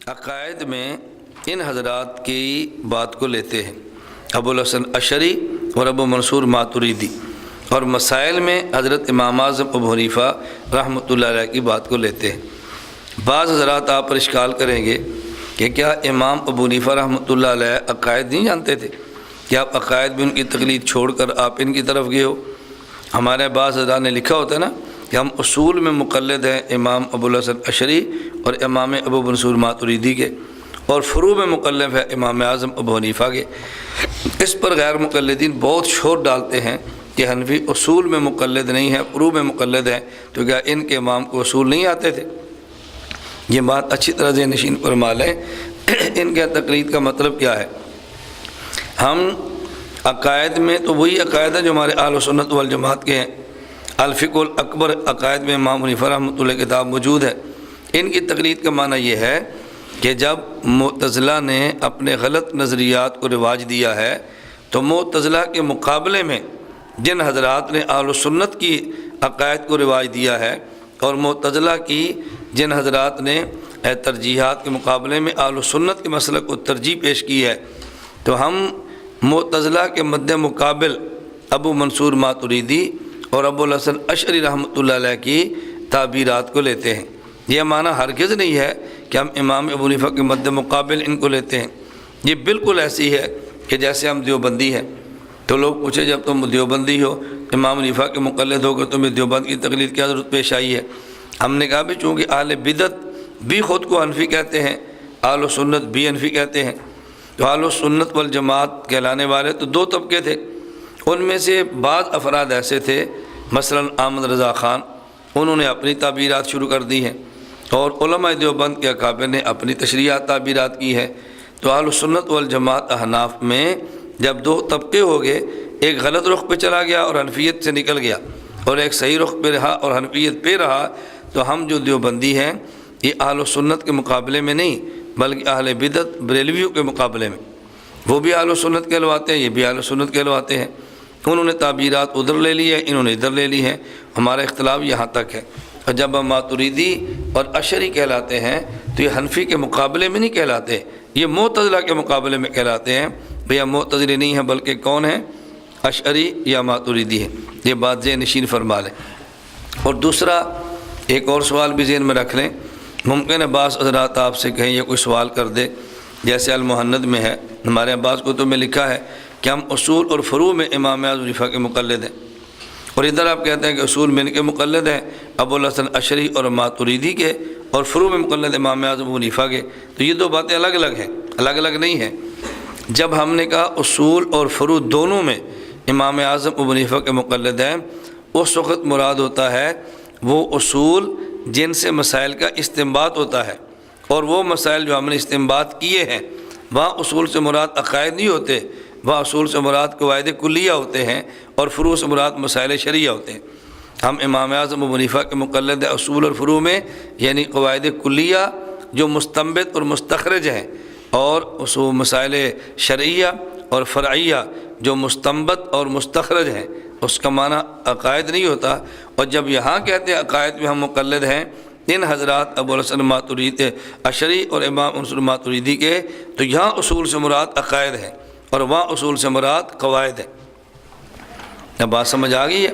عقائد میں ان حضرات کی بات کو لیتے ہیں، ابوالحسن اشعری اور ابو منصور ماتریدی، اور مسائل میں حضرت امام اعظم ابو حنیفہ رحمۃ اللہ علیہ کی بات کو لیتے ہیں۔ بعض حضرات آپ پر اشکال کریں گے کہ کیا امام ابو حنیفہ رحمۃ اللہ علیہ عقائد نہیں جانتے تھے؟ کہ آپ عقائد میں ان کی تقلید چھوڑ کر آپ ان کی طرف گئے ہو؟ ہمارے بعض حضرات نے لکھا ہوتا ہے نا کہ ہم اصول میں مقلد ہیں امام ابوالحسن اشعری اور امام ابو منصور ماتریدی کے، اور فروع میں مقلد ہے امام اعظم ابو حنیفہ کے۔ اس پر غیر مقلدین بہت شور ڈالتے ہیں کہ حنفی اصول میں مقلد نہیں ہے، فروع میں مقلد ہیں، تو کیا ان کے امام کو اصول نہیں آتے تھے؟ یہ بات اچھی طرح ذہن نشین فرما لیں۔ ان کے تقلید کا مطلب کیا ہے؟ ہم عقائد میں تو وہی عقائد ہے جو ہمارے اہل سنت والجماعت کے ہیں۔ الفقہ الاکبر عقائد میں امام حنیفہ رحمۃ اللہ کتاب موجود ہے۔ ان کی تقلید کا معنی یہ ہے کہ جب معتزلہ نے اپنے غلط نظریات کو رواج دیا ہے تو معتزلہ کے مقابلے میں جن حضرات نے اہل سنت کی عقائد کو رواج دیا ہے، اور معتزلہ کی جن حضرات نے ترجیحات کے مقابلے میں اہل سنت کے مسلک کو ترجیح پیش کی ہے، تو ہم معتزلہ کے مد مقابل ابو منصور ماتریدی اور ابوالحسن اشعری رحمۃ اللہ علیہ کی تعبیرات کو لیتے ہیں۔ یہ معنی ہرگز نہیں ہے کہ ہم امام ابو حنیفہ کے مد مقابل ان کو لیتے ہیں۔ یہ بالکل ایسی ہے کہ جیسے ہم دیوبندی ہیں، تو لوگ پوچھے جب تم دیوبندی ہو، امام حنیفہ کے مقلد ہو کر تمہیں دیوبند کی تقلید کیا ضرورت پیش آئی ہے؟ ہم نے کہا بھی چونکہ اہل بدعت بھی خود کو حنفی کہتے ہیں، اہل سنت بھی حنفی کہتے ہیں، تو اہل سنت والجماعت کہلانے والے تو دو طبقے تھے۔ ان میں سے بعض افراد ایسے تھے، مثلا احمد رضا خان، انہوں نے اپنی تعبیرات شروع کر دی ہیں، اور علماء دیوبند کے اکابر نے اپنی تشریحات تعبیرات کی ہے۔ تو اہل سنت والجماعت احناف میں جب دو طبقے ہو گئے، ایک غلط رخ پہ چلا گیا اور حنفیت سے نکل گیا، اور ایک صحیح رخ پہ رہا اور حنفیت پہ رہا، تو ہم جو دیوبندی ہیں یہ اہل سنت کے مقابلے میں نہیں بلکہ اہل بدعت بریلویوں کے مقابلے میں، وہ بھی اہل سنت کہلواتے ہیں، یہ بھی اہل سنت کہلواتے ہیں۔ انہوں نے تعبیرات ادھر لے لی ہے، انہوں نے ادھر لے لی ہے، ہمارا اختلاف یہاں تک ہے۔ اور جب ہم ماتریدی اور اشعری کہلاتے ہیں تو یہ حنفی کے مقابلے میں نہیں کہلاتے، یہ معتزلہ کے مقابلے میں کہلاتے ہیں۔ بھیا معتزلی نہیں ہے بلکہ کون ہے؟ اشعری یا ماتریدی ہے۔ یہ بات ذہن نشین فرما لیں۔ اور دوسرا ایک اور سوال بھی ذہن میں رکھ لیں، ممکن ہے بعض حضرات آپ سے کہیں یا کوئی سوال کر دے، جیسے المحند میں ہے، ہمارے بعض کتب میں لکھا ہے کہ ہم اصول اور فروع میں امام اعظم حنیفہ کے مقلد ہیں، اور ادھر آپ کہتے ہیں کہ اصول میں ان کے مقلد ہیں ابوالحسن اشعری اور ماتریدی کے، اور فروع میں مقلد امام اعظم حنیفہ کے۔ تو یہ دو باتیں الگ الگ ہیں، الگ الگ نہیں ہیں۔ جب ہم نے کہا اصول اور فروع دونوں میں امام اعظم ابو حنیفہ کے مقلد ہیں، اس وقت مراد ہوتا ہے وہ اصول جن سے مسائل کا استنباط ہوتا ہے، اور وہ مسائل جو ہم نے استنباط کیے ہیں وہاں اصول سے مراد عقائد نہیں ہوتے، وہاں اصول سے مراد قواعد کلیہ ہوتے ہیں، اور فروع سے مراد مسائل شرعیہ ہوتے ہیں۔ ہم امام اعظم ابو حنیفہ کے مقلد ہیں اصول اور فروع میں، یعنی قواعد کلیہ جو مستنبط اور مستخرج ہیں، اور اصول مسائل شرعیہ اور فرعیہ جو مستنبط اور مستخرج ہیں، اس کا معنی عقائد نہیں ہوتا۔ اور جب یہاں کہتے ہیں عقائد میں ہم مقلد ہیں ان حضرات ابوالحسن ماتریدی اشعری اور امام منصور ماتریدی کے، تو یہاں اصول سے مراد عقائد ہے اور وہاں اصول سے مراد قواعد ہے۔ اب بات سمجھ آ گئی ہے؟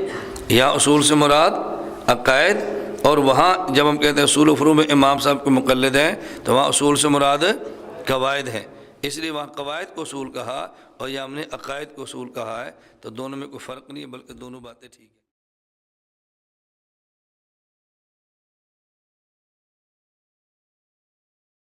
یہاں اصول سے مراد عقائد، اور وہاں جب ہم کہتے ہیں اصول و فروع میں امام صاحب کے مقلد ہیں تو وہاں اصول سے مراد قواعد ہے، اس لیے وہاں قواعد کو اصول کہا اور یہ ہم نے عقائد کو اصول کہا ہے۔ تو دونوں میں کوئی فرق نہیں ہے بلکہ دونوں باتیں ٹھیک ہیں۔